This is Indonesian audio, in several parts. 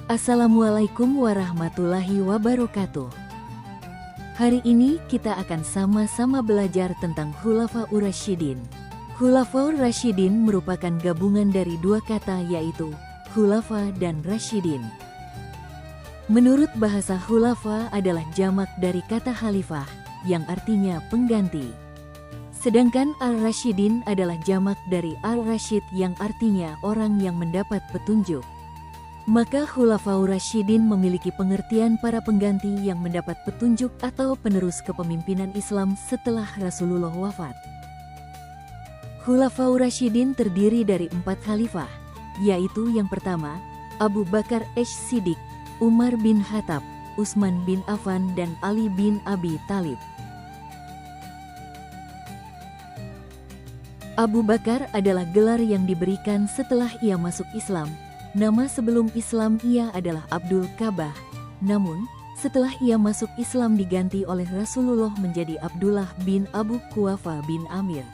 Assalamualaikum warahmatullahi wabarakatuh. Hari ini kita akan sama-sama belajar tentang Khulafaur Rasyidin. Khulafaur Rasyidin merupakan gabungan dari dua kata, yaitu khulafa dan rasyidin. Menurut bahasa khulafa adalah jamak dari kata khalifah yang artinya pengganti. Sedangkan al-rasyidin adalah jamak dari al-rasyid yang artinya orang yang mendapat petunjuk. Maka Khulafaur Rasyidin memiliki pengertian para pengganti yang mendapat petunjuk atau penerus kepemimpinan Islam setelah Rasulullah wafat. Khulafaur Rasyidin terdiri dari 4 khalifah, yaitu yang pertama, Abu Bakar As-Siddiq, Umar bin Khattab, Utsman bin Affan, dan Ali bin Abi Thalib. Abu Bakar adalah gelar yang diberikan setelah ia masuk Islam. Nama sebelum Islam ia adalah Abdul Kabah, namun setelah ia masuk Islam diganti oleh Rasulullah menjadi Abdullah bin Abu Quhafa bin Amir.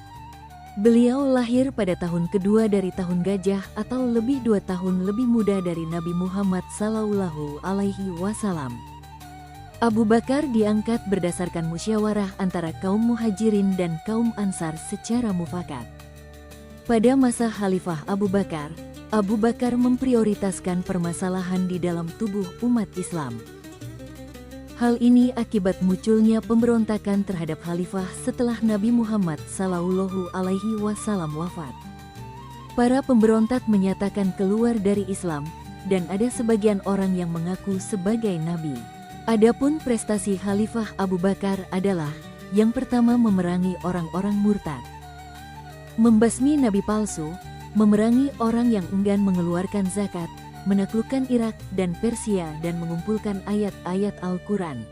Beliau lahir pada tahun kedua dari tahun gajah atau lebih 2 tahun lebih muda dari Nabi Muhammad Sallallahu Alaihi Wasallam. Abu Bakar diangkat berdasarkan musyawarah antara kaum Muhajirin dan kaum Ansar secara mufakat. Pada masa Khalifah Abu Bakar memprioritaskan permasalahan di dalam tubuh umat Islam. Hal ini akibat munculnya pemberontakan terhadap khalifah setelah Nabi Muhammad Sallallahu Alaihi Wasallam wafat. Para pemberontak menyatakan keluar dari Islam, dan ada sebagian orang yang mengaku sebagai nabi. Adapun prestasi Khalifah Abu Bakar adalah yang pertama, memerangi orang-orang murtad, membasmi nabi palsu, memerangi orang yang enggan mengeluarkan zakat, menaklukkan Irak dan Persia, dan mengumpulkan ayat-ayat Al-Quran.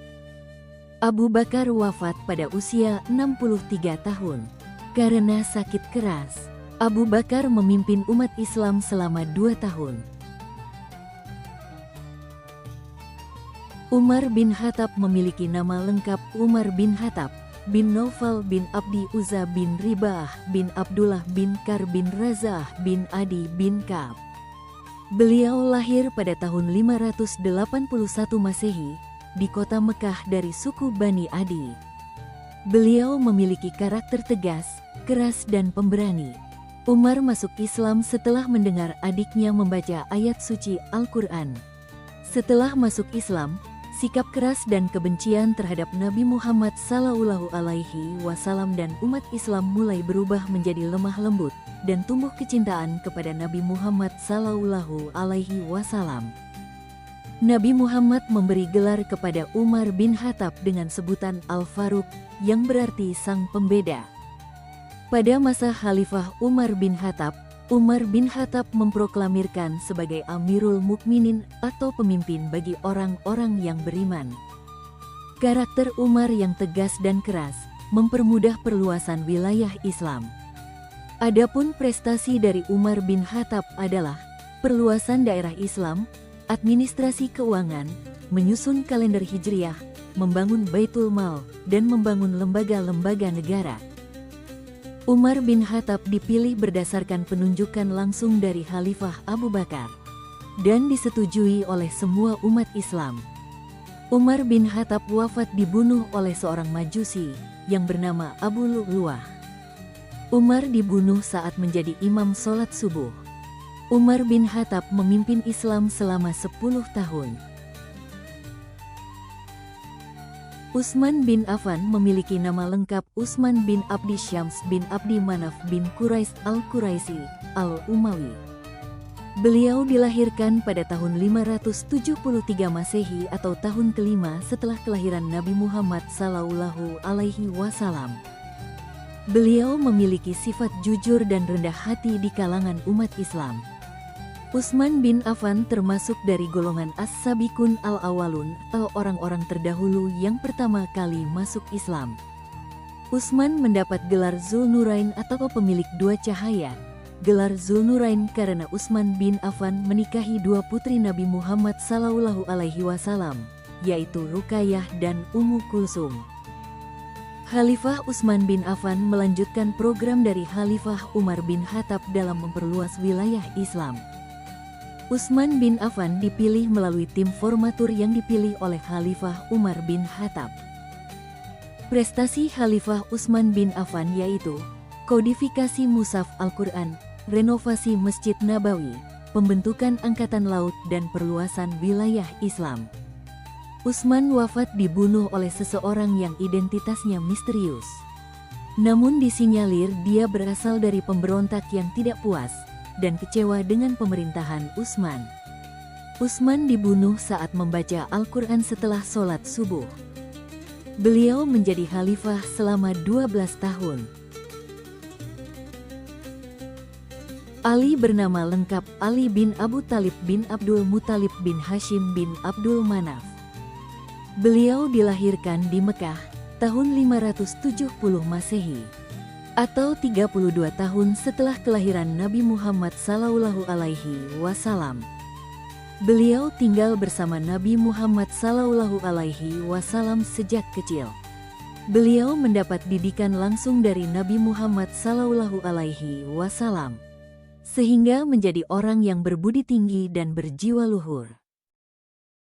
Abu Bakar wafat pada usia 63 tahun. Karena sakit keras, Abu Bakar memimpin umat Islam selama 2 tahun. Umar bin Khattab memiliki nama lengkap Umar bin Khattab bin Naufal bin Abdi Uzza bin Ribah bin Abdullah bin Kar bin Razah bin Adi bin Ka'ab. Beliau lahir pada tahun 581 Masehi di kota Mekah dari suku Bani Adi. Beliau memiliki karakter tegas, keras dan pemberani. Umar masuk Islam setelah mendengar adiknya membaca ayat suci Al-Quran. Setelah masuk Islam, sikap keras dan kebencian terhadap Nabi Muhammad Sallallahu Alaihi Wasallam dan umat Islam mulai berubah menjadi lemah lembut dan tumbuh kecintaan kepada Nabi Muhammad Sallallahu Alaihi Wasallam. Nabi Muhammad memberi gelar kepada Umar bin Khattab dengan sebutan Al-Faruq, yang berarti sang pembeda. Pada masa Khalifah Umar bin Khattab memproklamirkan sebagai Amirul Mukminin atau pemimpin bagi orang-orang yang beriman. Karakter Umar yang tegas dan keras mempermudah perluasan wilayah Islam. Adapun prestasi dari Umar bin Khattab adalah perluasan daerah Islam, administrasi keuangan, menyusun kalender Hijriah, membangun Baitul Mal, dan membangun lembaga-lembaga negara. Umar bin Khattab dipilih berdasarkan penunjukan langsung dari Khalifah Abu Bakar dan disetujui oleh semua umat Islam. Umar bin Khattab wafat dibunuh oleh seorang Majusi yang bernama Abu Lu'lu'ah. Umar dibunuh saat menjadi imam sholat subuh. Umar bin Khattab memimpin Islam selama 10 tahun. Utsman bin Affan memiliki nama lengkap Utsman bin Abdi Syams bin Abdi Manaf bin Quraisy Al-Quraisy Al-Umawi. Beliau dilahirkan pada tahun 573 Masehi atau tahun kelima setelah kelahiran Nabi Muhammad Sallallahu Alaihi Wasallam. Beliau memiliki sifat jujur dan rendah hati di kalangan umat Islam. Utsman bin Affan termasuk dari golongan As-Sabiqun Al-Awwalun atau orang-orang terdahulu yang pertama kali masuk Islam. Utsman mendapat gelar Zulnurain atau pemilik 2 cahaya. Gelar Zulnurain karena Utsman bin Affan menikahi 2 putri Nabi Muhammad Sallallahu Alaihi Wasallam, yaitu Ruqayyah dan Ummu Kulsum. Khalifah Utsman bin Affan melanjutkan program dari Khalifah Umar bin Khattab dalam memperluas wilayah Islam. Utsman bin Affan dipilih melalui tim formatur yang dipilih oleh Khalifah Umar bin Khattab. Prestasi Khalifah Utsman bin Affan yaitu kodifikasi mushaf Al-Quran, renovasi Masjid Nabawi, pembentukan Angkatan Laut dan perluasan wilayah Islam. Utsman wafat dibunuh oleh seseorang yang identitasnya misterius. Namun disinyalir dia berasal dari pemberontak yang tidak puas dan kecewa dengan pemerintahan Utsman. Utsman dibunuh saat membaca Al-Quran setelah sholat subuh. Beliau menjadi khalifah selama 12 tahun. Ali bernama lengkap Ali bin Abu Thalib bin Abdul Muthalib bin Hashim bin Abdul Manaf. Beliau dilahirkan di Mekah tahun 570 Masehi, atau 32 tahun setelah kelahiran Nabi Muhammad Sallallahu Alaihi Wasallam. Beliau tinggal bersama Nabi Muhammad Sallallahu Alaihi Wasallam sejak kecil. Beliau mendapat didikan langsung dari Nabi Muhammad Sallallahu Alaihi Wasallam, sehingga menjadi orang yang berbudi tinggi dan berjiwa luhur.